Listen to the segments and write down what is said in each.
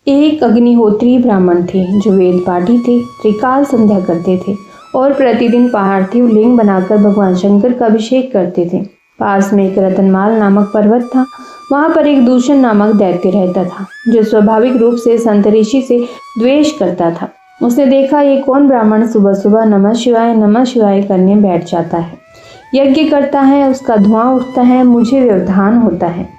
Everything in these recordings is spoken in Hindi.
एक अग्निहोत्री ब्राह्मण थे जो वेद पाठी थे, त्रिकाल संध्या करते थे और प्रतिदिन पार्थिव लिंग बनाकर भगवान शंकर का अभिषेक करते थे। पास में एक रतनमाल नामक पर्वत था। वहां पर एक दूषण नामक दैत्य रहता था जो स्वाभाविक रूप से संत ऋषि से द्वेष करता था। उसने देखा ये कौन ब्राह्मण सुबह सुबह नमः शिवाय करने बैठ जाता है, यज्ञ करता है, उसका धुआं उठता है, मुझे व्यवधान होता है।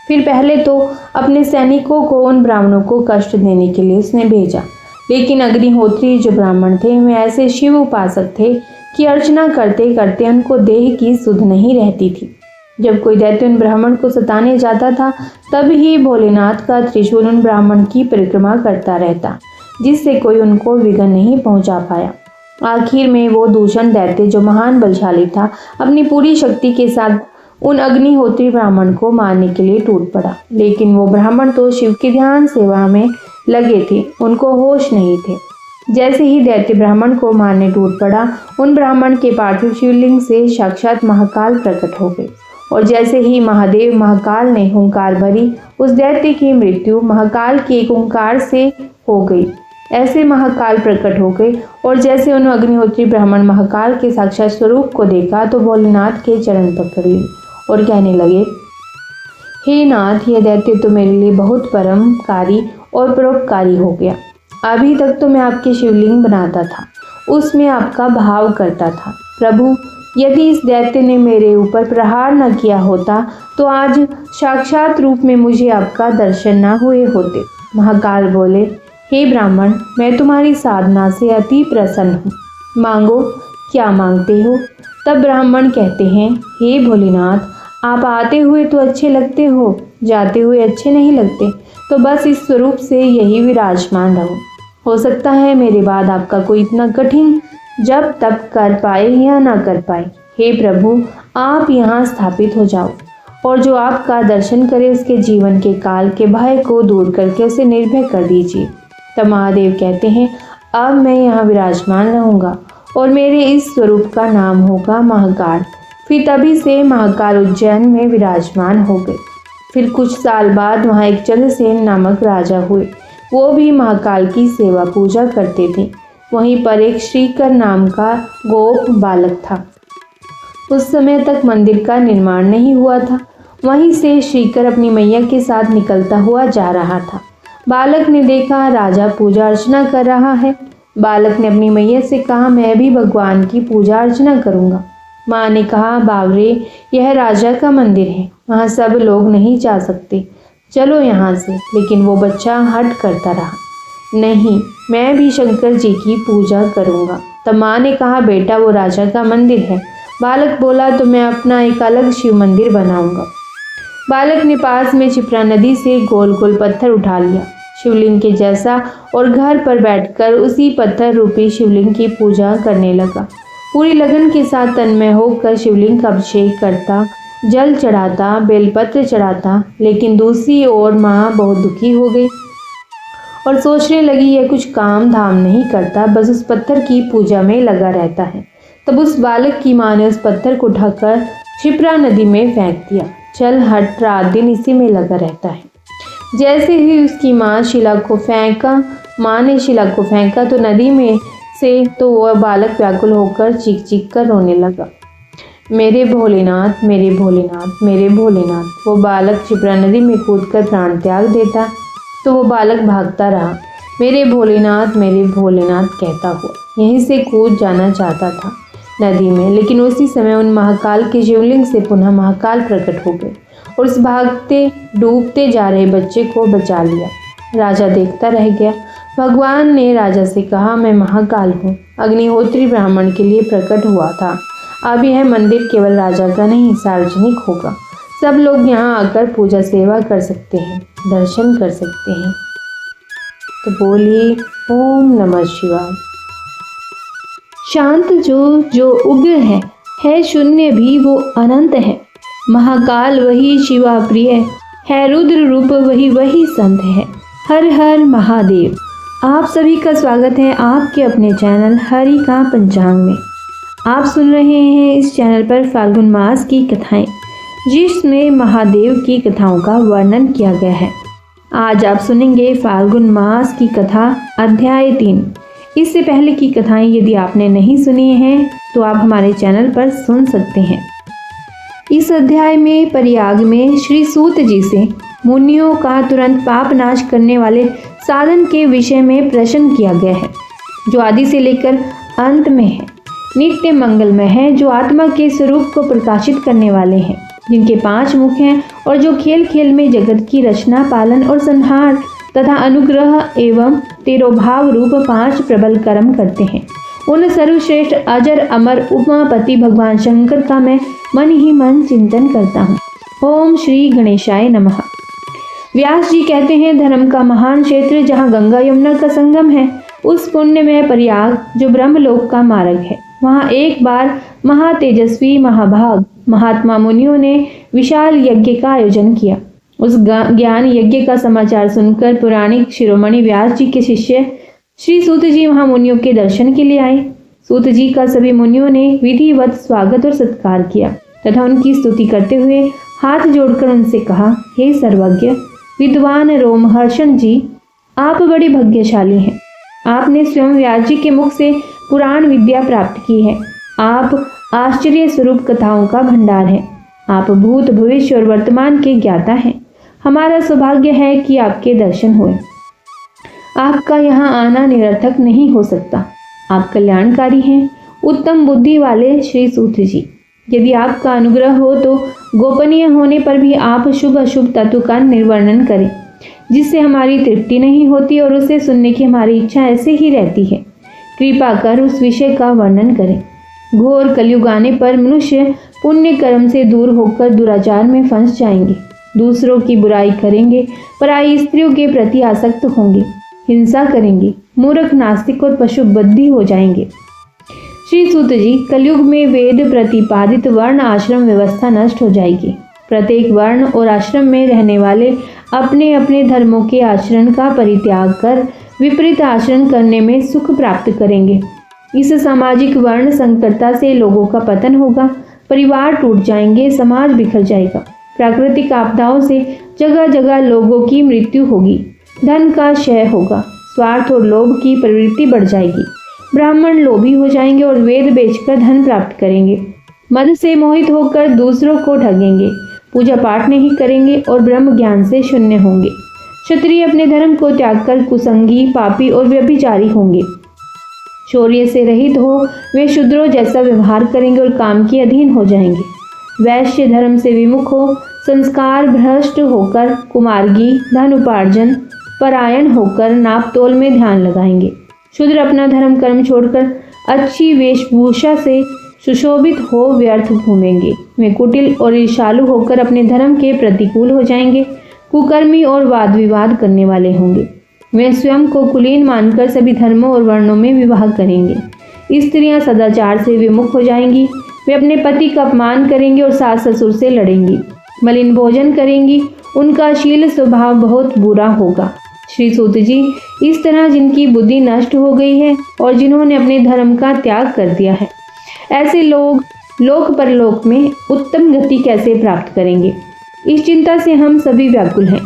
फिर पहले तो अपने सैनिकों को उन ब्राह्मणों को कष्ट देने के लिए उसने भेजा, लेकिन अग्निहोत्री जो ब्राह्मण थे वे ऐसे शिव उपासक थे कि अर्चना करते करते उनको देह की सुध नहीं रहती थी। जब कोई दैत्य उन ब्राह्मण को सताने जाता था तब ही भोलेनाथ का त्रिशूल उन ब्राह्मण की परिक्रमा करता रहता, जिससे कोई उनको विघ्न नहीं पहुंचा पाया। आखिर में वो दूषण दैत्य जो महान बलशाली था अपनी पूरी शक्ति के साथ उन अग्निहोत्री ब्राह्मण को मारने के लिए टूट पड़ा, लेकिन वो ब्राह्मण तो शिव की ध्यान सेवा में लगे थे, उनको होश नहीं थे। जैसे ही दैत्य ब्राह्मण को मारने टूट पड़ा, उन ब्राह्मण के पार्थिव शिवलिंग से साक्षात महाकाल प्रकट हो गए और जैसे ही महादेव महाकाल ने हुंकार भरी, उस दैत्य की मृत्यु महाकाल के एक हुंकार से हो गई। ऐसे महाकाल प्रकट हो गए और जैसे उन अग्निहोत्री ब्राह्मण महाकाल के साक्षात स्वरूप को देखा तो भोलेनाथ के चरण पकड़ लिए और कहने लगे, हे नाथ, यह दैत्य तो मेरे लिए बहुत परमकारी और परोपकारी हो गया। अभी तक तो मैं आपके शिवलिंग बनाता था, उसमें आपका भाव करता था। प्रभु, यदि इस दैत्य ने मेरे ऊपर प्रहार न किया होता तो आज साक्षात रूप में मुझे आपका दर्शन न हुए होते। महाकाल बोले, हे ब्राह्मण, मैं तुम्हारी साधना से अति प्रसन्न हूँ, मांगो क्या मांगते हो। तब ब्राह्मण कहते हैं, हे भोलेनाथ, आप आते हुए तो अच्छे लगते हो, जाते हुए अच्छे नहीं लगते, तो बस इस स्वरूप से यही विराजमान रहो। हो सकता है मेरे बाद आपका कोई इतना कठिन जब तप कर पाए या ना कर पाए। हे प्रभु, आप यहाँ स्थापित हो जाओ और जो आपका दर्शन करे उसके जीवन के काल के भय को दूर करके उसे निर्भय कर दीजिए। तब महादेव कहते हैं, अब मैं यहाँ विराजमान रहूँगा और मेरे इस स्वरूप का नाम होगा महाकाल। फिर तभी से महाकाल उज्जैन में विराजमान हो गए। फिर कुछ साल बाद वहाँ एक चंद्रसेन नामक राजा हुए। वो भी महाकाल की सेवा पूजा करते थे। वहीं पर एक श्रीकर नाम का गोप बालक था। उस समय तक मंदिर का निर्माण नहीं हुआ था। वहीं से श्रीकर अपनी मैया के साथ निकलता हुआ जा रहा था। बालक ने देखा राजा पूजा अर्चना कर रहा है। बालक ने अपनी मैया से कहा, मैं भी भगवान की पूजा अर्चना करूंगा। माँ ने कहा, बावरे, यह राजा का मंदिर है, वहाँ सब लोग नहीं जा सकते, चलो यहाँ से। लेकिन वो बच्चा हट करता रहा, नहीं, मैं भी शंकर जी की पूजा करूँगा। तब माँ ने कहा, बेटा, वो राजा का मंदिर है। बालक बोला, तो मैं अपना एक अलग शिव मंदिर बनाऊंगा। बालक ने पास में क्षिप्रा नदी से गोल गोल पत्थर उठा लिया, शिवलिंग के जैसा, और घर पर बैठकर उसी पत्थर रूपी शिवलिंग की पूजा करने लगा। पूरी लगन के साथ तन्मय होकर शिवलिंग का अभिषेक करता, जल चढ़ाता, बेलपत्र चढ़ाता। लेकिन दूसरी ओर माँ बहुत दुखी हो गई और सोचने लगी, यह कुछ काम धाम नहीं करता, बस उस पत्थर की पूजा में लगा रहता है। तब उस बालक की माँ ने उस पत्थर को उठाकर क्षिप्रा नदी में फेंक दिया। चल हट, रात दिन इसी में लगा रहता है। जैसे ही उसकी माँ शिला को फेंका तो नदी में से तो वह बालक व्याकुल होकर चीख चीख कर रोने लगा, मेरे भोलेनाथ, मेरे भोलेनाथ, मेरे भोलेनाथ। वो बालक क्षिप्रा नदी में कूदकर प्राण त्याग देता तो वो बालक भागता रहा, मेरे भोलेनाथ, मेरे भोलेनाथ कहता हुआ यहीं से कूद जाना चाहता था नदी में। लेकिन उसी समय उन महाकाल के शिवलिंग से पुनः महाकाल प्रकट हो गए और उस भागते डूबते जा रहे बच्चे को बचा लिया। राजा देखता रह गया। भगवान ने राजा से कहा, मैं महाकाल हूँ, अग्निहोत्री ब्राह्मण के लिए प्रकट हुआ था। अब यह मंदिर केवल राजा का नहीं, सार्वजनिक होगा। सब लोग यहाँ आकर पूजा सेवा कर सकते हैं, दर्शन कर सकते हैं। तो बोलिए ओम नमः शिवाय। शांत जो उग्र है शून्य भी वो अनंत है। महाकाल वही शिवा प्रिय है, रुद्र रूप वही संत है। हर हर महादेव। आप सभी का स्वागत है आपके अपने चैनल हरि का पंचांग में। आप सुन रहे हैं इस चैनल पर फाल्गुन मास की कथाएं, जिसमें महादेव की कथाओं का वर्णन किया गया है। आज आप सुनेंगे फाल्गुन मास की कथा अध्याय 3। इससे पहले की कथाएं यदि आपने नहीं सुनी हैं तो आप हमारे चैनल पर सुन सकते हैं। इस अध्याय में प्रयाग में श्री सूत जी से मुनियों का तुरंत पाप नाश करने वाले साधन के विषय में प्रश्न किया गया है, जो आदि से लेकर अंत में है, नित्य मंगलमय है, जो आत्मा के स्वरूप को प्रकाशित करने वाले हैं, जिनके 5 मुख हैं और जो खेल खेल में जगत की रचना, पालन और संहार तथा अनुग्रह एवं तिरोभाव रूप 5 प्रबल कर्म करते हैं। उन सर्वश्रेष्ठ अजर अमर उमापति भगवान शंकर का मैं मन ही मन चिंतन करता हूँ। ओम श्री गणेशाय नमः। व्यास जी कहते हैं, धर्म का महान क्षेत्र जहाँ गंगा यमुना का संगम है, उस पुण्य में प्रयाग जो ब्रह्मलोक का मार्ग है, वहाँ एक बार महातेजस्वी महाभाग महात्मा मुनियों ने विशाल यज्ञ का आयोजन किया। उस ज्ञान यज्ञ का समाचार सुनकर पुराणिक शिरोमणि व्यास जी के शिष्य श्री सूत जी वहां मुनियों के दर्शन के लिए आए। सूत जी का सभी मुनियों ने विधिवत स्वागत और सत्कार किया तथा उनकी स्तुति करते हुए हाथ जोड़कर उनसे कहा, हे सर्वज्ञ विद्वान रोमहर्षण जी, आप बड़े भाग्यशाली हैं। आपने स्वयं व्यास जी के मुख से पुराण विद्या प्राप्त की है। आप आश्चर्य स्वरूप कथाओं का भंडार है। आप भूत भविष्य और वर्तमान के ज्ञाता हैं। हमारा सौभाग्य है कि आपके दर्शन हुए। आपका यहाँ आना निरर्थक नहीं हो सकता। आप कल्याणकारी हैं, उत्तम बुद्धि वाले श्री सूत जी। यदि आपका अनुग्रह हो तो गोपनीय होने पर भी आप शुभ अशुभ तत्व का निर्वर्णन करें, जिससे हमारी तृप्ति नहीं होती और उसे सुनने की हमारी इच्छा ऐसे ही रहती है। कृपा कर उस विषय का वर्णन करें। घोर कलयुग आने पर मनुष्य पुण्य कर्म से दूर होकर दुराचार में फंस जाएंगे, दूसरों की बुराई करेंगे, पराई स्त्रियों के प्रति आसक्त होंगे, हिंसा करेंगे, मूर्ख नास्तिक और पशुबद्धि हो जाएंगे। श्री सूत जी, कलयुग में वेद प्रतिपादित वर्ण आश्रम व्यवस्था नष्ट हो जाएगी। प्रत्येक वर्ण और आश्रम में रहने वाले अपने अपने धर्मों के आचरण का परित्याग कर विपरीत आचरण करने में सुख प्राप्त करेंगे। इस सामाजिक वर्ण संकरता से लोगों का पतन होगा, परिवार टूट जाएंगे, समाज बिखर जाएगा। प्राकृतिक आपदाओं से जगह जगह लोगों की मृत्यु होगी, धन का क्षय होगा, स्वार्थ और लोभ की प्रवृत्ति बढ़ जाएगी। ब्राह्मण लोभी हो जाएंगे और वेद बेचकर धन प्राप्त करेंगे। मद से मोहित होकर दूसरों को ठगेंगे, पूजा पाठ नहीं करेंगे और ब्रह्म ज्ञान से शून्य होंगे। क्षत्रिय अपने धर्म को त्याग कर कुसंगी, पापी और व्यभिचारी होंगे। शौर्य से रहित हो वे शूद्रों जैसा व्यवहार करेंगे और काम के अधीन हो जाएंगे। वैश्य धर्म से विमुख हो संस्कार भ्रष्ट होकर कुमार्गी, धन उपार्जन परायण होकर नापतोल में ध्यान लगाएंगे। शूद्र अपना धर्म कर्म छोड़कर अच्छी वेशभूषा से सुशोभित हो व्यर्थ घूमेंगे। वे कुटिल और ईर्ष्यालु होकर अपने धर्म के प्रतिकूल हो जाएंगे, कुकर्मी और वाद विवाद करने वाले होंगे। वे स्वयं को कुलीन मानकर सभी धर्मों और वर्णों में विवाह करेंगे। स्त्रियां सदाचार से विमुख हो जाएंगी। वे अपने पति का अपमान करेंगी और सास ससुर से लड़ेंगी, मलिन भोजन करेंगी। उनका शील स्वभाव बहुत बुरा होगा। श्री सूत जी, इस तरह जिनकी बुद्धि नष्ट हो गई है और जिन्होंने अपने धर्म का त्याग कर दिया है, ऐसे लोग लोक परलोक में उत्तम गति कैसे प्राप्त करेंगे? इस चिंता से हम सभी व्याकुल हैं।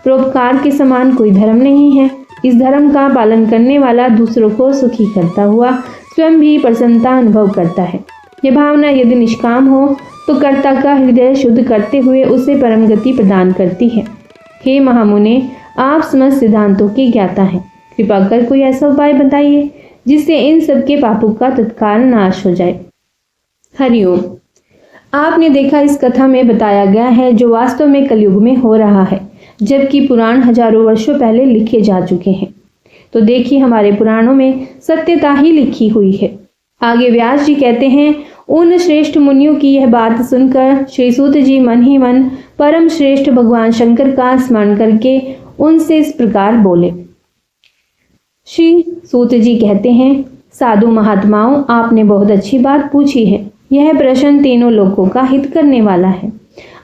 परोपकार के समान कोई धर्म नहीं है। इस धर्म का पालन करने वाला दूसरों को सुखी करता हुआ स्वयं भी प्रसन्नता अनुभव करता है। यह भावना यदि निष्काम हो तो कर्ता का हृदय शुद्ध करते हुए उसे परम गति प्रदान करती है। हे महामुने, आप समस्त सिद्धांतों के ज्ञाता हैं। कृपा कर कोई ऐसा उपाय बताइए जिससे इन सब के पापों का तत्काल नाश हो जाए। हरिओम। आपने देखा, इस कथा में बताया गया है जो वास्तव में कलयुग में हो रहा है, जबकि पुराण हजारों वर्षों पहले लिखे जा चुके हैं। तो देखिए, हमारे पुराणों में सत्यता ही लिखी हुई है। आगे व्यास जी कहते हैं, उन श्रेष्ठ मुनियों की यह बात सुनकर श्री सूत जी मन ही मन परम श्रेष्ठ भगवान शंकर का स्मरण करके उनसे इस प्रकार बोले। श्री सूत जी कहते हैं, साधु महात्माओं, आपने बहुत अच्छी बात पूछी है। यह प्रश्न तीनों लोगों का हित करने वाला है।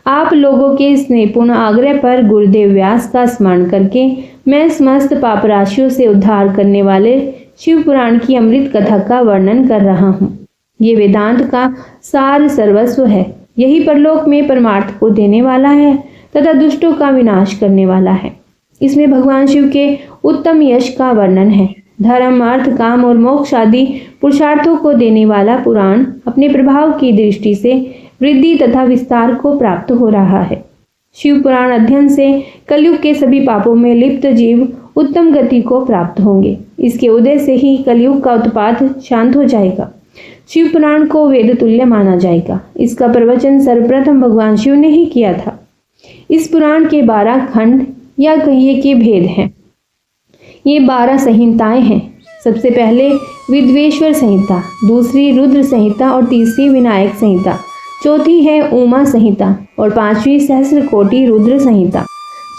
आप लोगों के स्नेहपूर्ण आग्रह पर गुरुदेव व्यास का स्मरण करके मैं समस्त पाप राशियों से उद्धार करने वाले शिव पुराण की अमृत कथा का वर्णन कर रहा हूँ। ये वेदांत का सार सर्वस्व है। यही परलोक में परमार्थ को देने वाला है तथा दुष्टों का विनाश करने वाला है। इसमें भगवान शिव के उत्तम यश का वर्णन है। धर्म, अर्थ, काम और मोक्ष आदि पुरुषार्थों को देने वाला पुराण अपने प्रभाव की दृष्टि से वृद्धि तथा विस्तार को प्राप्त हो रहा है। शिव पुराण अध्ययन से कलयुग के सभी पापों में लिप्त जीव उत्तम गति को प्राप्त होंगे। इसके उदय से ही कलयुग का उत्पात शांत हो जाएगा। शिव पुराण को वेद तुल्य माना जाएगा। इसका प्रवचन सर्वप्रथम भगवान शिव ने ही किया था। इस पुराण के 12 खंड या कहिए कि भेद हैं। ये 12 संहिताएं हैं। सबसे पहले विद्वेश्वर संहिता, दूसरी रुद्र संहिता और तीसरी विनायक संहिता, चौथी है उमा संहिता और पांचवी सहस्र कोटि रुद्र संहिता,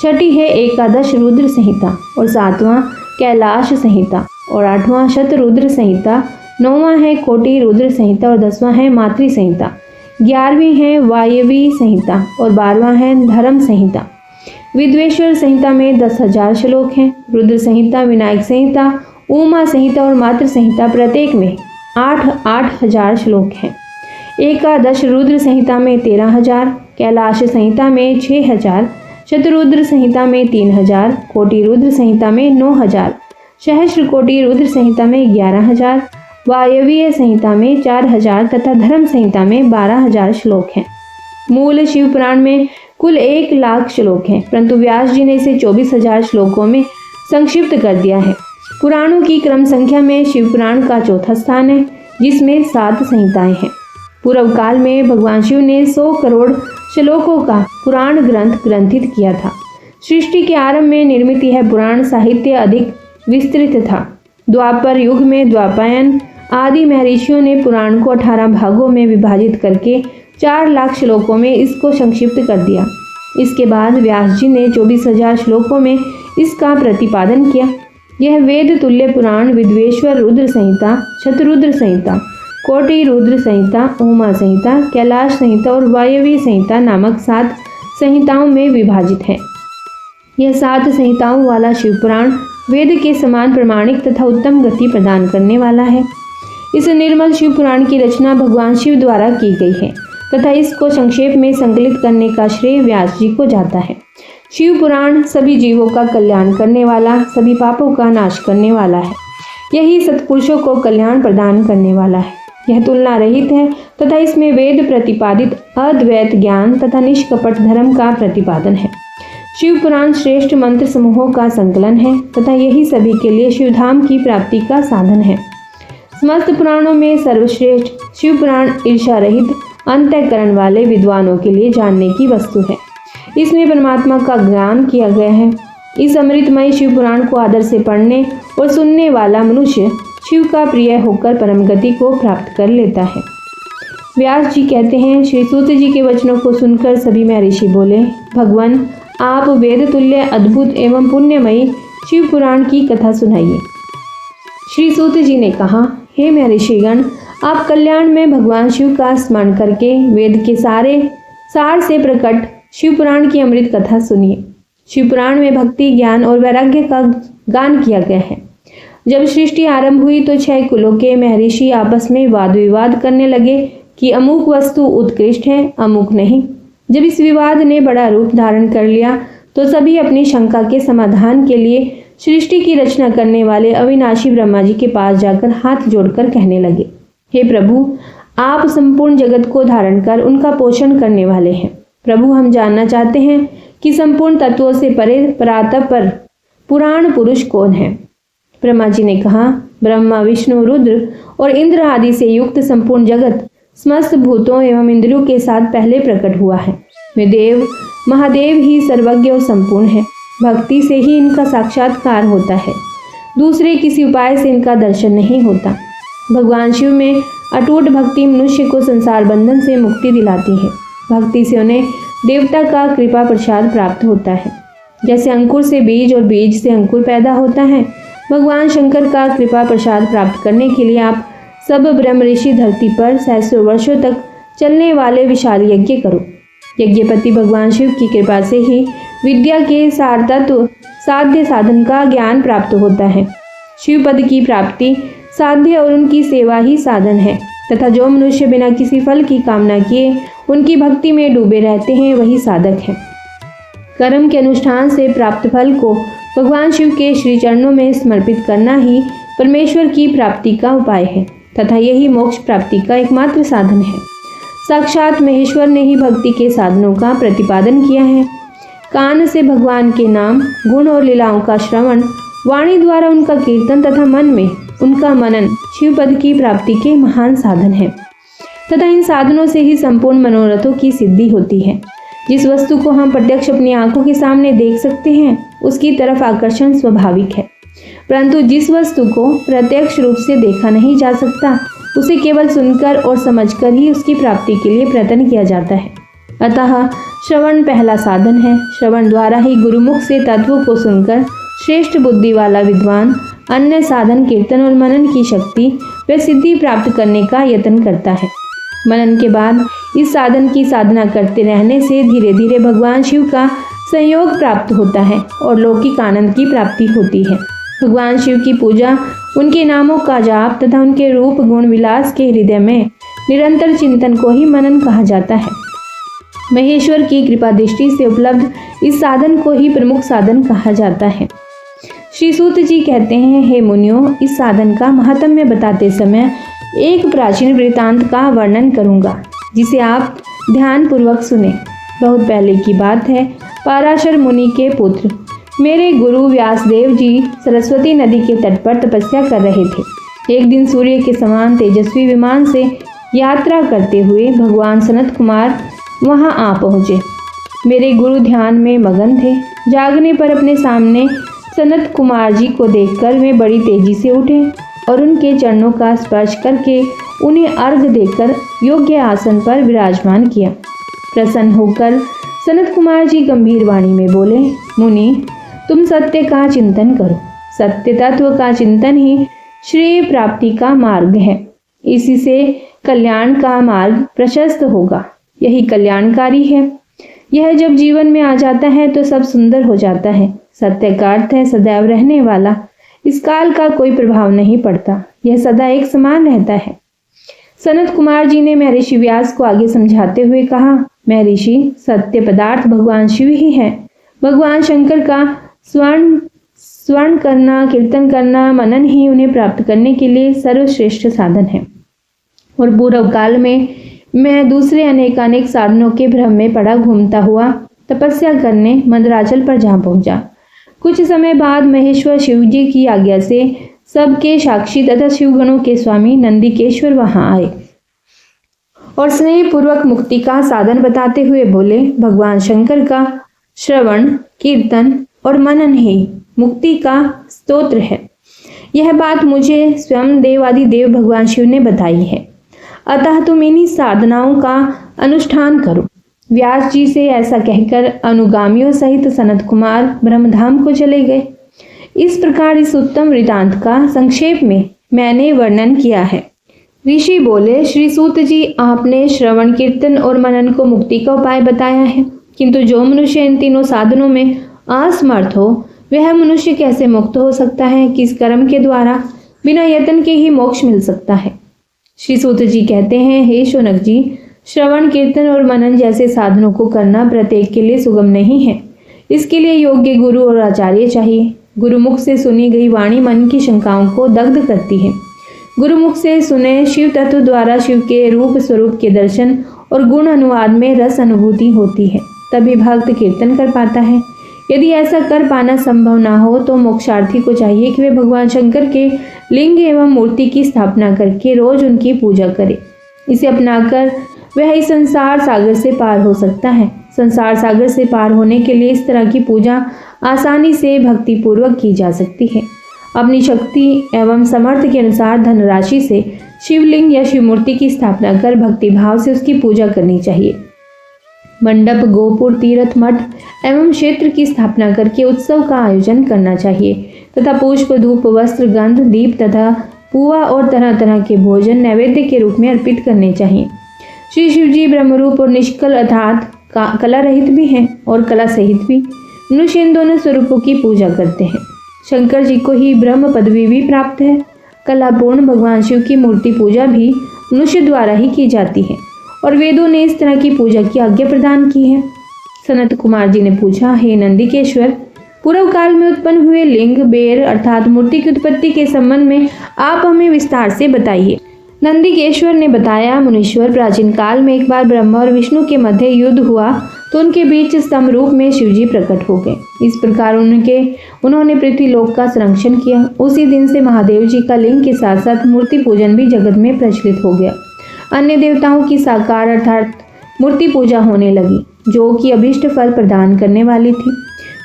छठी है एकादश रुद्र संहिता और सातवां कैलाश संहिता और आठवां शतरुद्र संहिता, नौवां है कोटि रुद्र संहिता और 10वां है मातृ संहिता, 11वीं है वायवी संहिता और 12वां है धर्म संहिता। विद्वेश्वर संहिता में 10,000 श्लोक हैं। रुद्र संहिता, विनायक संहिता, उमा संहिता और मातृ संहिता प्रत्येक में 8,000 श्लोक हैं। एकादश रुद्र संहिता में 13,000, कैलाश संहिता में 6,000, शतरुद्र संहिता में 3,000, कोटि रुद्र संहिता में 9,000, सहस्र कोटि रुद्र संहिता में 11,000, वायवीय संहिता में 4,000 तथा धर्म संहिता में 12,000 श्लोक हैं। मूल शिव पुराण में कुल 1,00,000 श्लोक हैं, परंतु व्यास जी ने इसे 24,000 श्लोकों में संक्षिप्त कर दिया है। पुराणों की क्रम संख्या में शिव पुराण का चौथा स्थान है, जिसमें 7 संहिताएं हैं। पूर्व काल में भगवान शिव ने 100 करोड़ श्लोकों का पुराण ग्रंथ ग्रंथित किया था। सृष्टि के आरंभ में निर्मित यह पुराण साहित्य अधिक विस्तृत था। द्वापर युग में द्वापायन आदि महर्षियों ने पुराण को 18 भागों में विभाजित करके 4,00,000 श्लोकों में इसको संक्षिप्त कर दिया। इसके बाद व्यास जी ने 24,000 श्लोकों में इसका प्रतिपादन किया। यह वेद तुल्य पुराण विद्वेश्वर रुद्र संहिता, शतरुद्र संहिता, कोटि रुद्र संहिता, उमा संहिता, कैलाश संहिता और वायवी संहिता नामक 7 संहिताओं में विभाजित है। यह 7 संहिताओं वाला शिव पुराण वेद के समान प्रमाणिक तथा उत्तम गति प्रदान करने वाला है। इस निर्मल शिव पुराण की रचना भगवान शिव द्वारा की गई है तथा इसको संक्षेप में संकलित करने का श्रेय व्यास जी को जाता है। शिव पुराण सभी जीवों का कल्याण करने वाला, सभी पापों का नाश करने वाला है। यही सत्पुरुषों को कल्याण प्रदान करने वाला है। यह तुलना रहित है तथा इसमें वेद प्रतिपादित अद्वैत ज्ञान तथा निष्कपट धर्म का प्रतिपादन है। शिव पुराण श्रेष्ठ मंत्र समूहों का संकलन है तथा यही सभी के लिए शिवधाम की प्राप्ति का साधन है। समस्त पुराणों में सर्वश्रेष्ठ शिव पुराण ईर्ष्या रहित अंतःकरण वाले विद्वानों के लिए जानने की वस्तु है। इसमें परमात्मा का ज्ञान किया गया है। इस अमृतमय शिव पुराण को आदर से पढ़ने और सुनने वाला मनुष्य शिव का प्रिय होकर परम गति को प्राप्त कर लेता है। व्यास जी कहते हैं, श्री सूत जी के वचनों को सुनकर सभी महर्षि बोले, भगवान आप वेद तुल्य अद्भुत एवं पुण्यमयी शिव पुराण की कथा सुनाइए। श्री सूत जी ने कहा, हे महर्षिगण, आप कल्याण में भगवान शिव का स्मरण करके वेद के सार से प्रकट शिव पुराण की अमृत कथा सुनिए। शिव पुराण में भक्ति, ज्ञान और वैराग्य का गान किया गया है। जब सृष्टि आरंभ हुई तो 6 कुलों के महर्षि आपस में वाद विवाद करने लगे कि अमुक वस्तु उत्कृष्ट है, अमुक नहीं। जब इस विवाद ने बड़ा रूप धारण कर लिया तो सभी अपनी शंका के समाधान के लिए सृष्टि की रचना करने वाले अविनाशी ब्रह्मा जी के पास जाकर हाथ जोड़कर कहने लगे, हे प्रभु, आप संपूर्ण जगत को धारण कर उनका पोषण करने वाले हैं। प्रभु, हम जानना चाहते हैं कि संपूर्ण तत्वों से परे परातप पर पुराण पुरुष कौन है। ब्रह्मा जी ने कहा, ब्रह्मा, विष्णु, रुद्र और इंद्र आदि से युक्त संपूर्ण जगत समस्त भूतों एवं इंद्रियों के साथ पहले प्रकट हुआ है। वे देव महादेव ही सर्वज्ञ और संपूर्ण है। भक्ति से ही इनका साक्षात्कार होता है, दूसरे किसी उपाय से इनका दर्शन नहीं होता। भगवान शिव में अटूट भक्ति मनुष्य को संसार बंधन से मुक्ति दिलाती है। भक्ति से उन्हें देवता का कृपा प्रसाद प्राप्त होता है। जैसे अंकुर से बीज और बीज से अंकुर पैदा होता है, भगवान शंकर का कृपा प्रसाद प्राप्त करने के लिए आप सब ब्रह्म ऋषि धरती पर सहस्रों वर्षों तक चलने वाले विशाल यज्ञ करो। यज्ञपति भगवान शिव की कृपा से ही विद्या के सारतत्व साध्य साधन का ज्ञान प्राप्त होता है। शिव पद की प्राप्ति साध्य और उनकी सेवा ही साधन है तथा जो मनुष्य बिना किसी फल की कामना किए उनकी भक्ति में डूबे रहते हैं वही साधक है। कर्म के अनुष्ठान से प्राप्त फल को भगवान शिव के श्री चरणों में समर्पित करना ही परमेश्वर की प्राप्ति का उपाय है तथा यही मोक्ष प्राप्ति का एकमात्र साधन है। साक्षात महेश्वर ने ही भक्ति के साधनों का प्रतिपादन किया है। कान से भगवान के नाम, गुण और लीलाओं का श्रवण, वाणी द्वारा उनका कीर्तन तथा मन में उनका मनन शिव पद की प्राप्ति के महान साधन है तथा इन साधनों से ही संपूर्ण मनोरथों की सिद्धि होती है। जिस वस्तु को हम प्रत्यक्ष अपनी आंखों के सामने देख सकते हैं उसकी तरफ आकर्षण स्वाभाविक है, परंतु जिस वस्तु को प्रत्यक्ष रूप से देखा नहीं जा सकता उसे केवल सुनकर और समझकर ही उसकी प्राप्ति के लिए प्रयत्न किया जाता है। अतः श्रवण पहला साधन है। श्रवण द्वारा ही गुरुमुख से तत्वों को सुनकर श्रेष्ठ बुद्धि वाला विद्वान अन्य साधन कीर्तन और मनन की शक्ति व सिद्धि प्राप्त करने का यत्न करता है। मनन के बाद इस साधन की साधना करते रहने से धीरे धीरे भगवान शिव का संयोग प्राप्त होता है और लौकिक आनंद की प्राप्ति होती है। भगवान शिव की पूजा, उनके नामों का जाप तथा उनके रूप गुण विलास के हृदय में निरंतर चिंतन को ही मनन कहा जाता है। महेश्वर की कृपा दृष्टि से उपलब्ध इस साधन को ही प्रमुख साधन कहा जाता है। श्री सूत जी कहते हैं, हे मुनियों, इस साधन का महात्म्य बताते समय एक प्राचीन वृतांत का वर्णन करूंगा जिसे आप ध्यान पूर्वक सुने। बहुत पहले की बात है। पराशर मुनि के पुत्र मेरे गुरु व्यासदेव जी सरस्वती नदी के तट पर तपस्या कर रहे थे। एक दिन सूर्य के समान तेजस्वी विमान से यात्रा करते हुए भगवान सनत कुमार वहां आ पहुंचे। मेरे गुरु ध्यान में मगन थे। जागने पर अपने सामने सनत कुमार जी को देखकर वे बड़ी तेजी से उठे और उनके चरणों का स्पर्श करके उन्हें अर्घ देकर योग्य आसन पर विराजमान किया। प्रसन्न होकर सनत कुमार जी गंभीर वाणी में बोले, मुनि, तुम सत्य का चिंतन करो। सत्य तत्व का चिंतन ही श्रेय प्राप्ति का मार्ग है। इसी से कल्याण का मार्ग प्रशस्त होगा। यही कल्याणकारी है। यह जब जीवन में आ जाता है तो सब सुंदर हो जाता है। सत्य का अर्थ है सदैव रहने वाला। इस काल का कोई प्रभाव नहीं पड़ता। यह सदा एक समान रहता है। सनत कुमार जी ने महर्षि व्यास को आगे समझाते हुए कहा, महर्षि, सत्य पदार्थ भगवान शिव ही है। भगवान शंकर का स्वर्ण करना, कीर्तन करना, मनन ही उन्हें प्राप्त करने के लिए सर्वश्रेष्ठ साधन है। और पूर्व काल में मैं दूसरे अनेकानेक साधनों के भ्रम में पड़ा घूमता हुआ तपस्या करने मंदराचल पर जा पहुंचा। कुछ समय बाद महेश्वर शिव जी की आज्ञा से सबके साक्षी तथा शिवगणों के स्वामी नंदिकेश्वर वहां आए और स्नेह पूर्वक मुक्ति का साधन बताते हुए बोले, भगवान शंकर का श्रवण, कीर्तन और मनन ही मुक्ति का स्तोत्र है। यह बात मुझे स्वयं देवादि देव भगवान शिव ने बताई है। अतः तुम इन्हीं साधनाओं का अनुष्ठान करो। व्यास जी से ऐसा कहकर अनुगामियों सहित सनत कुमार ब्रह्मधाम को चले गए। इस प्रकार इस उत्तम वृतांत का संक्षेप में मैंने वर्णन किया है। ऋषि बोले, श्री सूत जी, आपने श्रवण, कीर्तन और मनन को मुक्ति का उपाय बताया है, किंतु जो मनुष्य इन तीनों साधनों में असमर्थ हो वह मनुष्य कैसे मुक्त हो सकता है? किस कर्म के द्वारा? बिना यत्न के ही मोक्ष मिल सकता है। श्री सूत जी कहते हैं, हे शौनक जी, श्रवण, कीर्तन और मनन जैसे साधनों को करना प्रत्येक के लिए सुगम नहीं है। इसके लिए योग्य गुरु और आचार्य चाहिए। गुरुमुख से सुनी गई वाणी मन की शंकाओं को दग्ध करती है। गुरुमुख से सुने शिव तत्व द्वारा शिव के रूप स्वरूप के दर्शन और गुण अनुवाद में रस अनुभूति होती है, तभी भक्त कीर्तन कर पाता है। यदि ऐसा कर पाना संभव ना हो तो मोक्षार्थी को चाहिए कि वे भगवान शंकर के लिंग एवं मूर्ति की स्थापना करके रोज उनकी पूजा करे। इसे अपनाकर वह इस संसार सागर से पार हो सकता है। संसार सागर से पार होने के लिए इस तरह की पूजा आसानी से भक्ति पूर्वक की जा सकती है। अपनी शक्ति एवं समर्थ के अनुसार धनराशि से शिवलिंग या शिव मूर्ति की स्थापना कर भक्ति भाव से उसकी पूजा करनी चाहिए। मंडप, गोपुर, तीर्थ, मठ एवं क्षेत्र की स्थापना करके उत्सव का आयोजन करना चाहिए तथा पुष्प, धूप, वस्त्र, गंध, दीप तथा पुआ और तरह तरह के भोजन नैवेद्य के रूप में अर्पित करने चाहिए। श्री शिव जी ब्रह्मरूप और निष्कल अर्थात कला रहित भी हैं और कला सहित भी। मनुष्य इन दोनों स्वरूपों की पूजा करते हैं। शंकर जी को ही ब्रह्म पदवी भी प्राप्त है। कलापूर्ण भगवान शिव की मूर्ति पूजा भी मनुष्य द्वारा ही की जाती है और वेदों ने इस तरह की पूजा की आज्ञा प्रदान की है। सनत कुमार जी ने पूछा, हे नंदिकेश्वर, पूर्व काल में उत्पन्न हुए लिंग बेर अर्थात मूर्ति की उत्पत्ति के संबंध में आप हमें विस्तार से बताइए। नंदिकेश्वर ने बताया, मुनीश्वर, प्राचीन काल में एक बार ब्रह्मा और विष्णु के मध्य युद्ध हुआ तो उनके बीच स्तंभ रूप में शिवजी प्रकट हो गए। इस प्रकार उन्होंने पृथ्वीलोक का संरक्षण किया। उसी दिन से महादेव जी का लिंग के साथ साथ मूर्ति पूजन भी जगत में प्रचलित हो गया। अन्य देवताओं की साकार अर्थात मूर्ति पूजा होने लगी, जो कि अभीष्ट फल प्रदान करने वाली थी,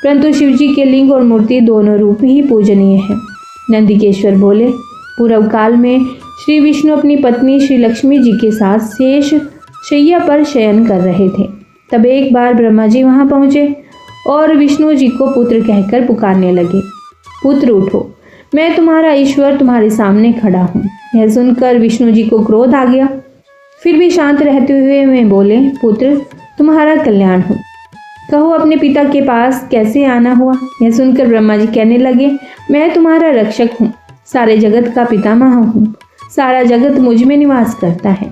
परंतु शिवजी के लिंग और मूर्ति दोनों रूप ही पूजनीय है। नंदिकेश्वर बोले, पूर्व काल में श्री विष्णु अपनी पत्नी श्री लक्ष्मी जी के साथ शेष शैया पर शयन कर रहे थे। तब एक बार ब्रह्मा जी वहां पहुंचे और विष्णु जी को पुत्र कहकर पुकारने लगे, पुत्र उठो, मैं तुम्हारा ईश्वर तुम्हारे सामने खड़ा हूँ। यह सुनकर विष्णु जी को क्रोध आ गया, फिर भी शांत रहते हुए वे बोले, पुत्र तुम्हारा कल्याण हो, कहो अपने पिता के पास कैसे आना हुआ। यह सुनकर ब्रह्मा जी कहने लगे, मैं तुम्हारा रक्षक हूँ, सारे जगत का पितामह हूँ, सारा जगत मुझ में निवास करता है।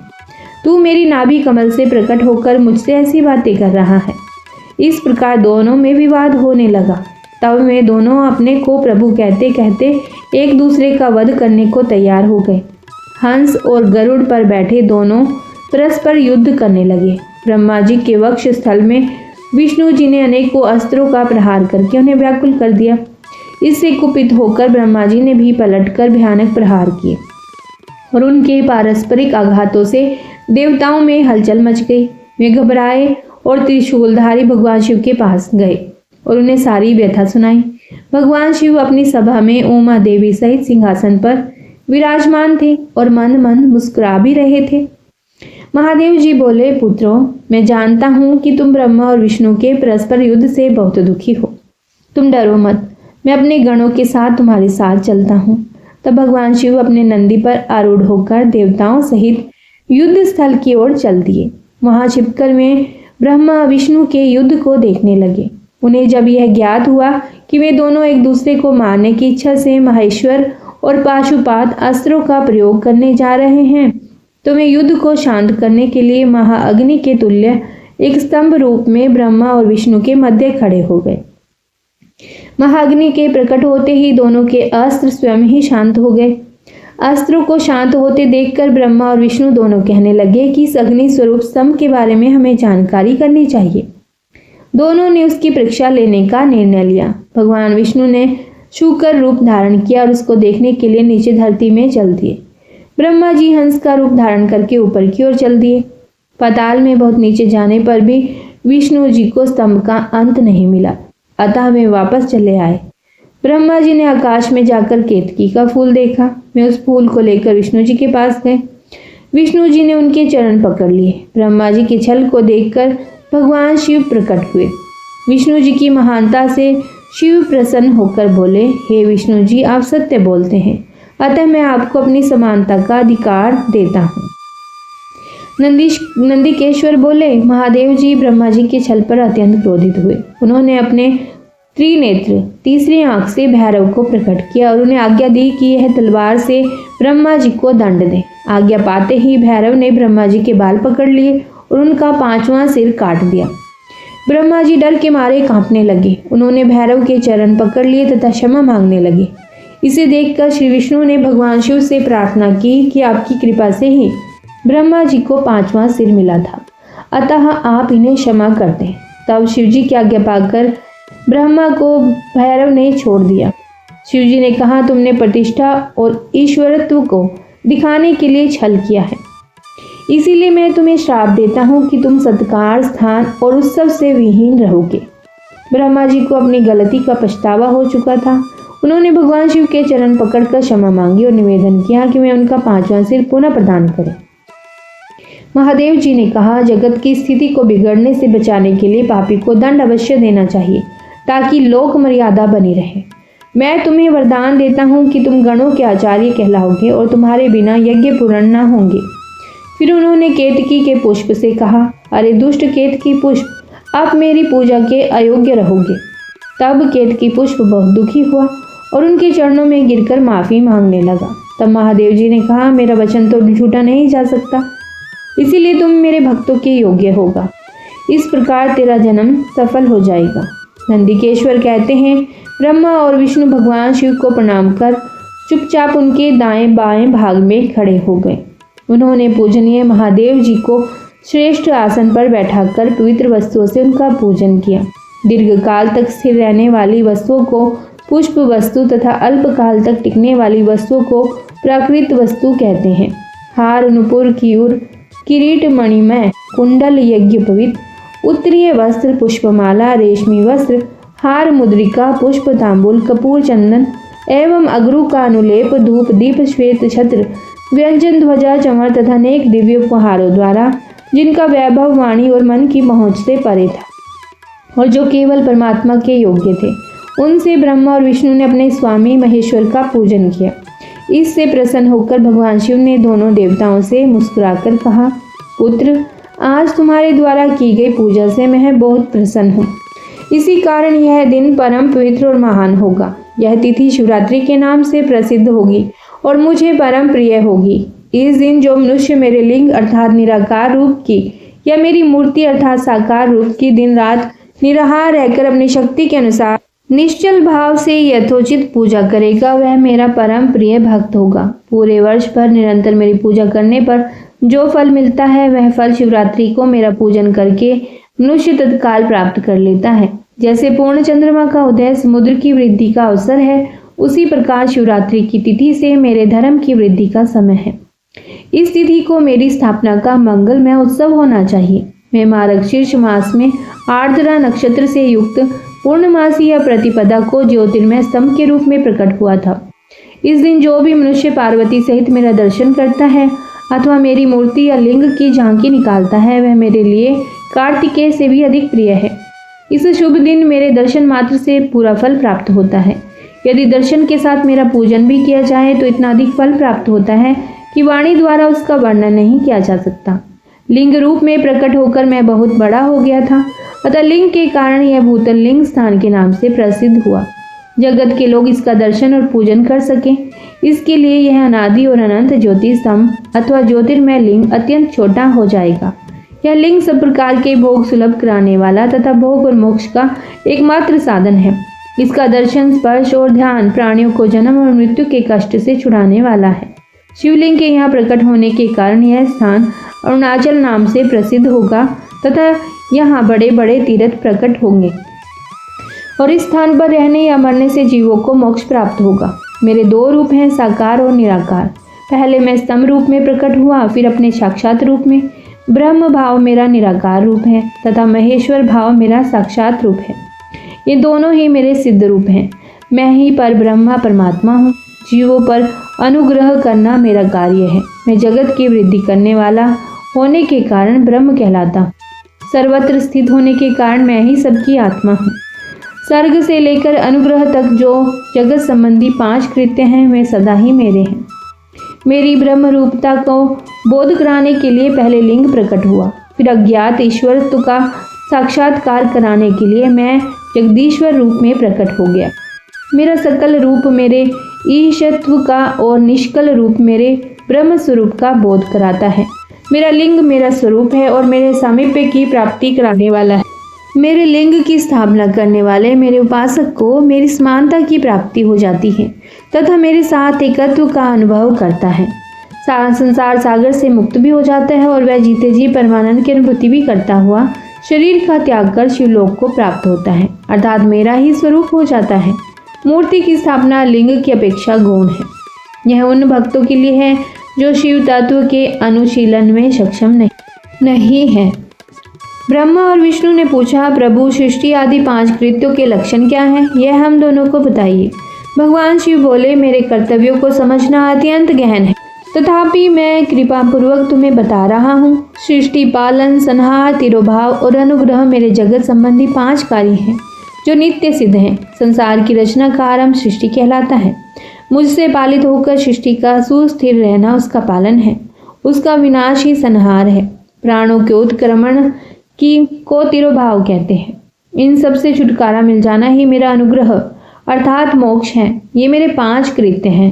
तू मेरी नाभि कमल से प्रकट होकर मुझसे ऐसी बातें कर रहा है। इस प्रकार दोनों में विवाद होने लगा। तब वे दोनों अपने को प्रभु कहते कहते एक दूसरे का वध करने को तैयार हो गए। हंस और गरुड़ पर बैठे दोनों परस्पर युद्ध करने लगे। ब्रह्मा जी के वक्ष स्थल में विष्णु जी ने अनेकों अस्त्रों का प्रहार करके उन्हें व्याकुल कर दिया। इससे कुपित होकर ब्रह्मा जी ने भी पलटकर भयानक प्रहार किए और उनके पारस्परिक आघातों से देवताओं में हलचल मच गई। वे घबराए और त्रिशूलधारी भगवान शिव के पास गए और उन्हें सारी व्यथा सुनाई। भगवान शिव अपनी सभा में उमा देवी सहित सिंहासन पर विराजमान थे और मंद मंद मुस्कुरा भी रहे थे। महादेव जी बोले, पुत्रों, मैं जानता हूँ कि तुम ब्रह्मा और विष्णु के परस्पर युद्ध से बहुत दुखी हो। तुम डरो मत, मैं अपने गणों के साथ तुम्हारे साथ चलता हूँ। तब भगवान शिव अपने नंदी पर आरूढ़ होकर देवताओं सहित युद्ध स्थल की ओर चल दिए। वहां छिपकर वे ब्रह्मा विष्णु के युद्ध को देखने लगे। उन्हें जब यह ज्ञात हुआ कि वे दोनों एक दूसरे को मारने की इच्छा से महेश्वर और पाशुपात अस्त्रों का प्रयोग करने जा रहे हैं, तो वे युद्ध को शांत करने के लिए महाअग्नि के तुल्य एक स्तंभ रूप में ब्रह्मा और विष्णु के मध्य खड़े हो गए। महाअग्नि के प्रकट होते ही दोनों के अस्त्र स्वयं ही शांत हो गए। अस्त्रों को शांत होते देखकर ब्रह्मा और विष्णु दोनों कहने लगे कि इस अग्नि स्वरूप स्तंभ के बारे में हमें जानकारी करनी चाहिए। दोनों ने उसकी परीक्षा लेने का निर्णय लिया। भगवान विष्णु ने शूकर रूप धारण किया और उसको देखने के लिए नीचे धरती में चल दिए। ब्रह्मा जी हंस का रूप धारण करके ऊपर की ओर चल दिए। पाताल में बहुत नीचे जाने पर भी विष्णु जी को स्तंभ का अंत नहीं मिला, अतः वे वापस चले आए। ब्रह्मा जी ने आकाश में जाकर केतकी का फूल देखा। वे उस फूल को लेकर विष्णु जी के पास गए। विष्णु जी ने उनके चरण पकड़ लिए। ब्रह्मा जी के छल को देखकर भगवान शिव प्रकट हुए। विष्णु जी की महानता से शिव प्रसन्न होकर बोले, हे विष्णु जी, आप सत्य बोलते हैं, अतः मैं आपको अपनी समानता का अधिकार देता हूँ। नंदिकेश्वर बोले, महादेव जी ब्रह्मा जी के छल पर अत्यंत क्रोधित हुए। उन्होंने अपने त्रिनेत्र तीसरी आंख से भैरव को प्रकट किया और उन्हें आज्ञा दी कि यह तलवार से ब्रह्मा जी को दंड दें। आज्ञा पाते ही भैरव ने ब्रह्मा जी के बाल पकड़ लिए और उनका 5वां सिर काट दिया। ब्रह्मा जी डर के मारे कांपने लगे। उन्होंने भैरव के चरण पकड़ लिए तथा क्षमा मांगने लगे। इसे देखकर श्री विष्णु ने भगवान शिव से प्रार्थना की कि आपकी कृपा से ही ब्रह्मा जी को 5वां सिर मिला था, अतः आप इन्हें क्षमा कर दें। तब शिवजी की आज्ञा पाकर ब्रह्मा को भैरव ने छोड़ दिया। शिवजी ने कहा, तुमने प्रतिष्ठा और ईश्वरत्व को दिखाने के लिए छल किया है, इसीलिए मैं तुम्हें श्राप देता हूँ कि तुम सत्कार, स्थान और उत्सव से विहीन रहोगे। ब्रह्मा जी को अपनी गलती का पछतावा हो चुका था। उन्होंने भगवान शिव के चरण पकड़कर क्षमा मांगी और निवेदन किया कि वे उनका 5वां सिर पुनः प्रदान करें। महादेव जी ने कहा, जगत की स्थिति को बिगड़ने से बचाने के लिए पापी को दंड अवश्य देना चाहिए ताकि लोक मर्यादा बनी रहे। मैं तुम्हें वरदान देता हूँ कि तुम गणों के आचार्य कहलाओगे और तुम्हारे बिना यज्ञ पूर्ण न होंगे। फिर उन्होंने केतकी के पुष्प से कहा, अरे दुष्ट केतकी पुष्प, आप मेरी पूजा के अयोग्य रहोगे। तब केतकी पुष्प बहुत दुखी हुआ और उनके चरणों में गिरकर माफी मांगने लगा। तब महादेव जी ने कहा, मेरा वचन तो झूठा नहीं जा सकता, इसीलिए तुम मेरे भक्तों के योग्य होगा। इस प्रकार तेरा जन्म सफल हो जाएगा। नंदिकेश्वर कहते हैं, ब्रह्मा और विष्णु भगवान शिव को प्रणाम कर चुपचाप उनके दाएं बाएं भाग में खड़े हो गए। उन्होंने पूजनीय महादेव जी को श्रेष्ठ आसन पर बैठाकर पवित्र वस्तुओं से उनका पूजन किया। दीर्घ काल तक स्थिर रहने वाली वस्तुओं को पुष्प वस्तु तथा अल्प काल तक टिकने वाली वस्तुओं को प्राकृत वस्तु कहते हैं। हार, नुपुर, कियूर, किरीट, मणिमय, कुंडल, यज्ञोपवीत, उत्तरीय वस्त्र, पुष्पमाला, रेशमी वस्त्र, हार, मुद्रिका, पुष्प, तांबूल, कपूर, चंदन एवं अगरू का अनुलेप, धूप, दीप, श्वेत छत्र, व्यंजन, ध्वजा, चंवर तथा अनेक दिव्य उपहारों द्वारा जिनका वैभव वाणी और मन की पहुंच से परे था और जो केवल परमात्मा के योग्य थे, उनसे ब्रह्मा और विष्णु ने अपने स्वामी महेश्वर का पूजन किया। इससे प्रसन्न होकर भगवान शिव ने दोनों देवताओं से मुस्कुराकर कहा, पुत्र, आज तुम्हारे द्वारा की गई पूजा से मैं बहुत प्रसन्न हूँ। इसी कारण यह दिन परम पवित्र और महान होगा। यह तिथि शिवरात्रि के नाम से प्रसिद्ध होगी और मुझे परम प्रिय होगी। इस दिन जो मनुष्य मेरे लिंग अर्थात निराकार रूप की या मेरी मूर्ति अर्थात साकार रूप की दिन रात निराहार रहकर अपनी शक्ति के अनुसार निश्चल भाव से यथोचित पूजा करेगा, वह मेरा परम प्रिय भक्त होगा। पूरे वर्ष भर निरंतर मेरी पूजा करने पर जो फल मिलता है, वह फल शिवरात्रि को मेरा पूजन करके मनुष्य तत्काल प्राप्त कर लेता है। जैसे पूर्ण चंद्रमा का उदय समुद्र की वृद्धि का अवसर है, उसी प्रकार शिवरात्रि की तिथि से मेरे धर्म की वृद्धि का समय है। इस तिथि को मेरी स्थापना का मंगलमय उत्सव होना चाहिए। मैं मार्गशीर्ष मास में आर्द्रा नक्षत्र से युक्त पूर्णमासी या प्रतिपदा को ज्योतिर्मय स्तंभ के रूप में प्रकट हुआ था। इस दिन जो भी मनुष्य पार्वती सहित मेरा दर्शन करता है अथवा मेरी मूर्ति या लिंग की झांकी निकालता है, वह मेरे लिए कार्तिकेय से भी अधिक प्रिय है। इस शुभ दिन मेरे दर्शन मात्र से पूरा फल प्राप्त होता है। यदि दर्शन के साथ मेरा पूजन भी किया जाए तो इतना अधिक फल प्राप्त होता है कि वाणी द्वारा उसका वर्णन नहीं किया जा सकता। लिंग रूप में प्रकट होकर मैं बहुत बड़ा हो गया था, अतः लिंग के कारण यह भूतल लिंग स्थान के नाम से प्रसिद्ध हुआ। जगत के लोग इसका दर्शन और पूजन कर सकें, इसके लिए यह अनादि और अनंत ज्योति स्तंभ अथवा ज्योतिर्मय लिंग अत्यंत छोटा हो जाएगा। यह लिंग सब प्रकार के भोग सुलभ कराने वाला तथा भोग और मोक्ष का एकमात्र साधन है। इसका दर्शन, स्पर्श और ध्यान प्राणियों को जन्म और मृत्यु के कष्ट से छुड़ाने वाला है। शिवलिंग के यहाँ प्रकट होने के कारण यह स्थान अरुणाचल नाम से प्रसिद्ध होगा तथा यहाँ बड़े बड़े तीर्थ प्रकट होंगे और इस स्थान पर रहने या मरने से जीवों को मोक्ष प्राप्त होगा। मेरे दो रूप हैं, साकार और निराकार। पहले मैं स्तंभ रूप में प्रकट हुआ, फिर अपने साक्षात रूप में। ब्रह्म भाव मेरा निराकार रूप है तथा महेश्वर भाव मेरा साक्षात रूप है। ये दोनों ही मेरे सिद्ध रूप हैं। मैं ही पर ब्रह्मा परमात्मा हूँ। जीवों पर अनुग्रह करना मेरा कार्य है। मैं जगत की वृद्धि करने वाला होने के कारण ब्रह्म कहलाता हूँ। सर्वत्र स्थित होने के कारण मैं ही सबकी आत्मा हूँ। सर्ग से लेकर अनुग्रह तक जो जगत संबंधी 5 कृत्य हैं, वे सदा ही मेरे हैं। मेरी ब्रह्म रूपता को बोध कराने के लिए पहले लिंग प्रकट हुआ, फिर अज्ञात ईश्वरत्व का साक्षात्कार कराने के लिए मैं जगदीश्वर रूप में प्रकट हो गया। मेरा सकल रूप मेरे ईशत्व का और निष्कल रूप मेरे ब्रह्म स्वरूप का बोध कराता है। मेरा लिंग मेरा स्वरूप है और मेरे सामीप्य की प्राप्ति कराने वाला है। मेरे लिंग की स्थापना करने वाले मेरे उपासक को मेरी समानता की प्राप्ति हो जाती है तथा मेरे साथ एकत्व का अनुभव करता है। संसार सागर से मुक्त भी हो जाता है और वह जीते जी परमानंद की अनुभूति भी करता हुआ शरीर का त्याग कर शिवलोक को प्राप्त होता है, अर्थात मेरा ही स्वरूप हो जाता है। मूर्ति की स्थापना लिंग की अपेक्षा गौण है। यह उन भक्तों के लिए है जो शिव तत्व के अनुशीलन में सक्षम नहीं है। ब्रह्मा और विष्णु ने पूछा, प्रभु सृष्टि आदि 5 कृत्यों के लक्षण क्या हैं? यह हम दोनों को बताइए। भगवान शिव बोले, मेरे कर्तव्यों को समझना अत्यंत गहन है, तथापि मैं कृपा पूर्वक तुम्हें बता रहा हूँ। सृष्टि, पालन, संहार, तिरोभाव और अनुग्रह मेरे जगत संबंधी 5 कार्य हैं जो नित्य सिद्ध हैं। संसार की रचना का आरंभ सृष्टि कहलाता है। मुझसे पालित होकर सृष्टि का सुस्थिर रहना उसका पालन है। उसका विनाश ही संहार है। प्राणों के उत्क्रमण को तिरोभाव कहते हैं। इन सब से छुटकारा मिल जाना ही मेरा अनुग्रह अर्थात मोक्ष है। ये मेरे 5 कृत्य हैं।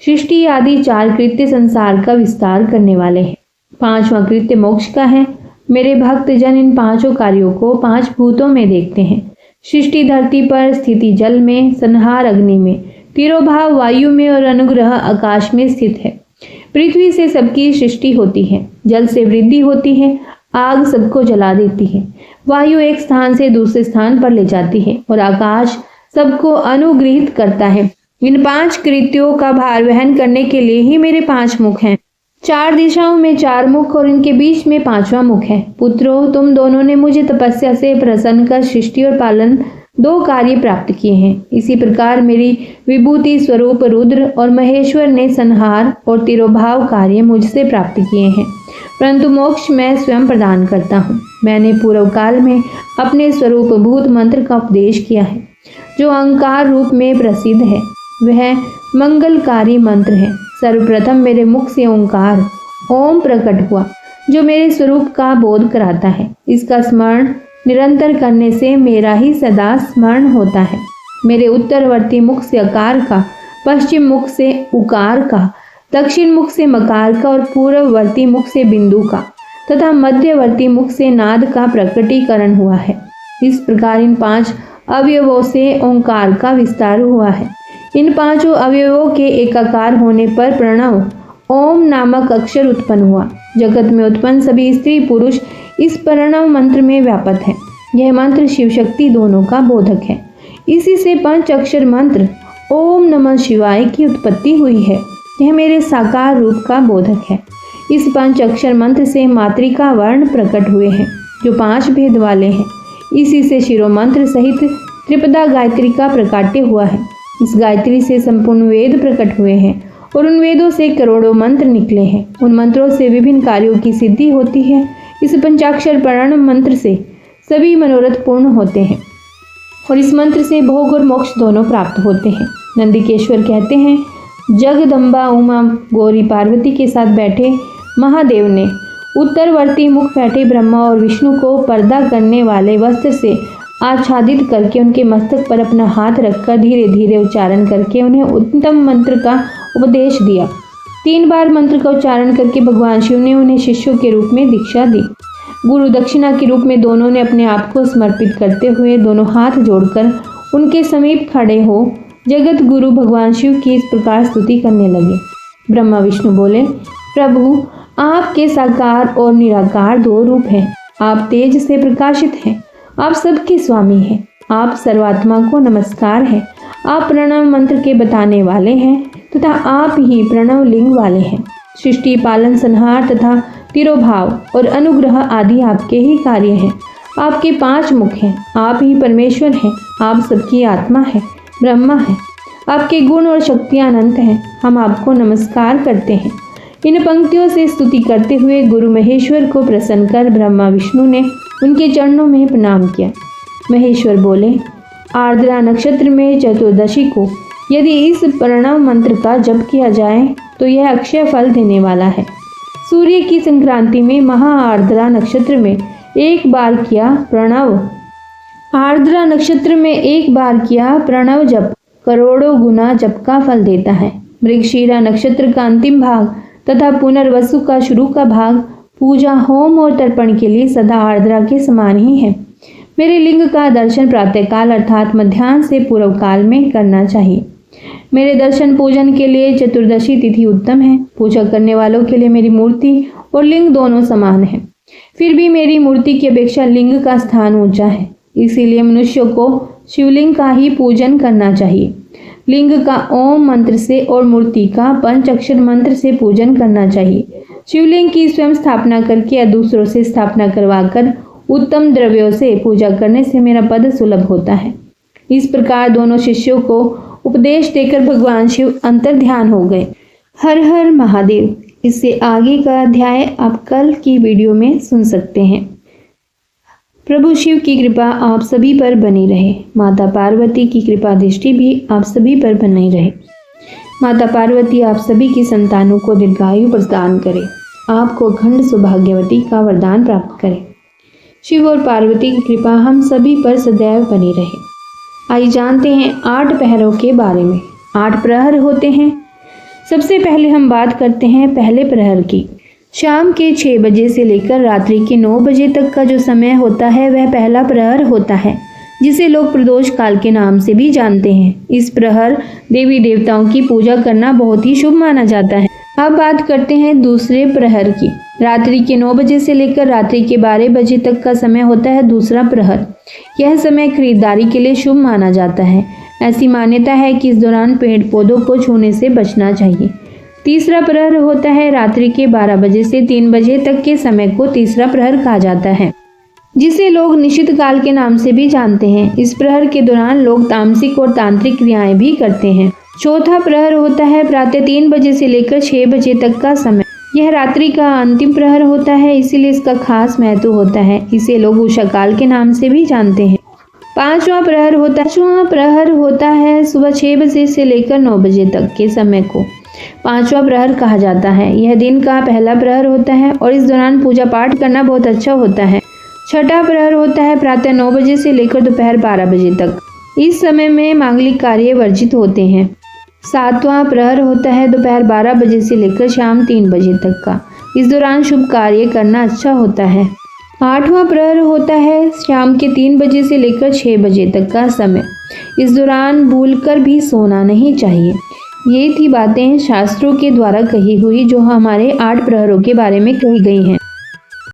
सृष्टि आदि 4 कृत्य संसार का विस्तार करने वाले हैं। 5वां कृत्य मोक्ष का है। मेरे भक्त जन इन पांचों कार्यों को 5 भूतों में देखते हैं। सृष्टि धरती पर, स्थिति जल में, संहार अग्नि में, तिरोभाव वायु में और अनुग्रह आकाश में स्थित है। पृथ्वी से सबकी सृष्टि होती है, जल से वृद्धि होती है, आग सबको जला देती है, वायु एक स्थान से दूसरे स्थान पर ले जाती है और आकाश सबको अनुग्रहित करता है। इन 5 कृत्यों का भार वहन करने के लिए ही मेरे 5 मुख हैं। 4 दिशाओं में 4 मुख और इनके बीच में 5वां मुख है। पुत्रों, तुम दोनों ने मुझे तपस्या से प्रसन्न कर सृष्टि और पालन 2 कार्य प्राप्त किए हैं। इसी प्रकार मेरी विभूति स्वरूप रुद्र और महेश्वर ने संहार और तिरोभाव कार्य मुझसे प्राप्त किए हैं, परंतु मोक्ष मैं स्वयं प्रदान करता हूँ। मैंने पूर्व काल में अपने स्वरूप भूत मंत्र का उपदेश किया है, जो अहंकार रूप में प्रसिद्ध है। वह मंगलकारी मंत्र है। सर्वप्रथम मेरे मुख से ओंकार ओम प्रकट हुआ, जो मेरे स्वरूप का बोध कराता है। इसका स्मरण निरंतर करने से मेरा ही सदा स्मरण होता है। मेरे उत्तरवर्ती मुख से अकार का, पश्चिम मुख से उकार का, दक्षिण मुख से मकार का और पूर्ववर्ती मुख से बिंदु का तथा मध्यवर्ती मुख से नाद का प्रकटीकरण हुआ है। इस प्रकार इन 5 अवयवों से ओंकार का विस्तार हुआ है। इन 5 अवयवों के एकाकार होने पर प्रणव ओम नामक अक्षर उत्पन्न हुआ। जगत में उत्पन्न सभी स्त्री पुरुष इस प्रणव मंत्र में व्यापक है। यह मंत्र शिव शक्ति दोनों का बोधक है। इसी से 5 अक्षर मंत्र ओम नमः शिवाय की उत्पत्ति हुई है। यह मेरे साकार रूप का बोधक है। इस 5 अक्षर मंत्र से मातृका वर्ण प्रकट हुए हैं, जो 5 भेद वाले हैं। इसी से शिरो मंत्र सहित त्रिपदा गायत्री का प्रकाट्य हुआ है। इस गायत्री से संपूर्ण वेद प्रकट हुए हैं और उन वेदों से करोड़ों मंत्र निकले हैं। उन मंत्रों से विभिन्न कार्यों की सिद्धि होती है। इस पंचाक्षर प्रणव मंत्र से सभी मनोरथ पूर्ण होते हैं और इस मंत्र से भोग और मोक्ष दोनों प्राप्त होते हैं। नंदिकेश्वर कहते हैं, जगदम्बा उमा गौरी पार्वती के साथ बैठे महादेव ने उत्तरवर्ती मुख बैठे ब्रह्मा और विष्णु को पर्दा करने वाले वस्त्र से आच्छादित करके उनके मस्तक पर अपना हाथ रखकर धीरे धीरे उच्चारण करके उन्हें उत्तम मंत्र का उपदेश दिया। 3 बार मंत्र का उच्चारण करके भगवान शिव ने उन्हें शिष्यों के रूप में दीक्षा दी। गुरु दक्षिणा के रूप में दोनों ने अपने आप को समर्पित करते हुए दोनों हाथ जोड़कर उनके समीप खड़े हो जगत गुरु भगवान शिव की इस प्रकार स्तुति करने लगे। ब्रह्मा विष्णु बोले, प्रभु, आपके साकार और निराकार 2 रूप हैं। आप तेज से प्रकाशित हैं, आप सबके स्वामी हैं, आप सर्वात्मा को नमस्कार हैं, आप प्रणव मंत्र के बताने वाले हैं तथा आप ही प्रणव लिंग वाले हैं। सृष्टि पालन संहार तथा तिरोभाव और अनुग्रह आदि आपके ही कार्य हैं। आपके 5 मुख हैं, आप ही परमेश्वर हैं, आप सबकी आत्मा है, ब्रह्मा है। आपके गुण और शक्तियां अनंत हैं। हम आपको नमस्कार करते हैं। इन पंक्तियों से स्तुति करते हुए गुरु महेश्वर को प्रसन्न कर ब्रह्मा विष्णु ने उनके चरणों में प्रणाम किया। महेश्वर बोले, आर्द्रा नक्षत्र में चतुर्दशी को यदि इस प्रणव मंत्र का जप किया जाए तो यह अक्षय फल देने वाला है। सूर्य की संक्रांति में महा आर्द्रा नक्षत्र में 1 बार किया प्रणव आर्द्रा नक्षत्र में 1 बार किया प्रणव जप करोड़ों गुना जप का फल देता है। मृगशीरा नक्षत्र का अंतिम भाग तथा पुनर्वसु का शुरू का भाग पूजा, होम और तर्पण के लिए सदा आर्द्रा के समान ही है। मेरे लिंग का दर्शन प्रातःकाल अर्थात मध्याह्न से पूर्व काल में करना चाहिए। मेरे दर्शन पूजन के लिए चतुर्दशी तिथि उत्तम है। पूजा करने वालों के लिए मेरी मूर्ति और लिंग दोनों समान है। फिर भी मेरी मूर्ति की अपेक्षा लिंग का स्थान ऊंचा है, इसीलिए मनुष्यों को शिवलिंग का ही पूजन करना चाहिए। लिंग का ओम मंत्र से और मूर्ति का 5 अक्षर मंत्र से पूजन करना चाहिए। शिवलिंग की स्वयं स्थापना करके या दूसरों से स्थापना करवाकर उत्तम द्रव्यों से पूजा करने से मेरा पद सुलभ होता है। इस प्रकार दोनों शिष्यों को उपदेश देकर भगवान शिव अंतर ध्यान हो गए। हर हर महादेव। इससे आगे का अध्याय आप कल की वीडियो में सुन सकते हैं। प्रभु शिव की कृपा आप सभी पर बनी रहे। माता पार्वती की कृपा दृष्टि भी आप सभी पर बनी रहे। माता पार्वती आप सभी की संतानों को दीर्घायु प्रदान करे, आपको अखंड सौभाग्यवती का वरदान प्राप्त करे। शिव और पार्वती की कृपा हम सभी पर सदैव बनी रहे। आइए जानते हैं 8 पहरों के बारे में। 8 प्रहर होते हैं। सबसे पहले हम बात करते हैं पहले प्रहर की। शाम के 6 बजे से लेकर रात्रि के 9 बजे तक का जो समय होता है वह पहला प्रहर होता है, जिसे लोग प्रदोष काल के नाम से भी जानते हैं। इस प्रहर देवी देवताओं की पूजा करना बहुत ही शुभ माना जाता है। अब बात करते हैं दूसरे प्रहर की। रात्रि के 9 बजे से लेकर रात्रि के 12 बजे तक का समय होता है दूसरा प्रहर। यह समय खरीदारी के लिए शुभ माना जाता है। ऐसी मान्यता है कि इस दौरान पेड़ पौधों को छूने से बचना चाहिए। तीसरा प्रहर होता है रात्रि के 12 बजे से 3 बजे तक के समय को तीसरा प्रहर कहा जाता है, जिसे लोग निशित काल के नाम से भी जानते हैं। इस प्रहर के दौरान लोग तामसिक और तांत्रिक क्रियाएं भी करते हैं। चौथा प्रहर होता है प्रातः 3 बजे से लेकर 6 बजे तक का समय। यह रात्रि का अंतिम प्रहर होता है, इसीलिए इसका खास महत्व होता है। इसे लोग उषा काल के नाम से भी जानते हैं। पांचवा प्रहर होता है सुबह 6 बजे से लेकर 9 बजे तक के समय को पांचवा प्रहर कहा जाता है। यह दिन का पहला प्रहर होता है और इस दौरान पूजा पाठ करना बहुत अच्छा होता है। छठा प्रहर होता है प्रातः 9 बजे से लेकर दोपहर 12 बजे तक। इस समय में मांगलिक कार्य वर्जित होते हैं। सातवां प्रहर होता है दोपहर 12 बजे से लेकर शाम 3 बजे तक का। इस दौरान शुभ कार्य करना अच्छा होता है। आठवां प्रहर होता है शाम के 3 बजे से लेकर 6 बजे तक का समय। इस दौरान भूलकर भी सोना नहीं चाहिए। ये थी बातें शास्त्रों के द्वारा कही हुई जो हमारे 8 प्रहरों के बारे में कही गई हैं।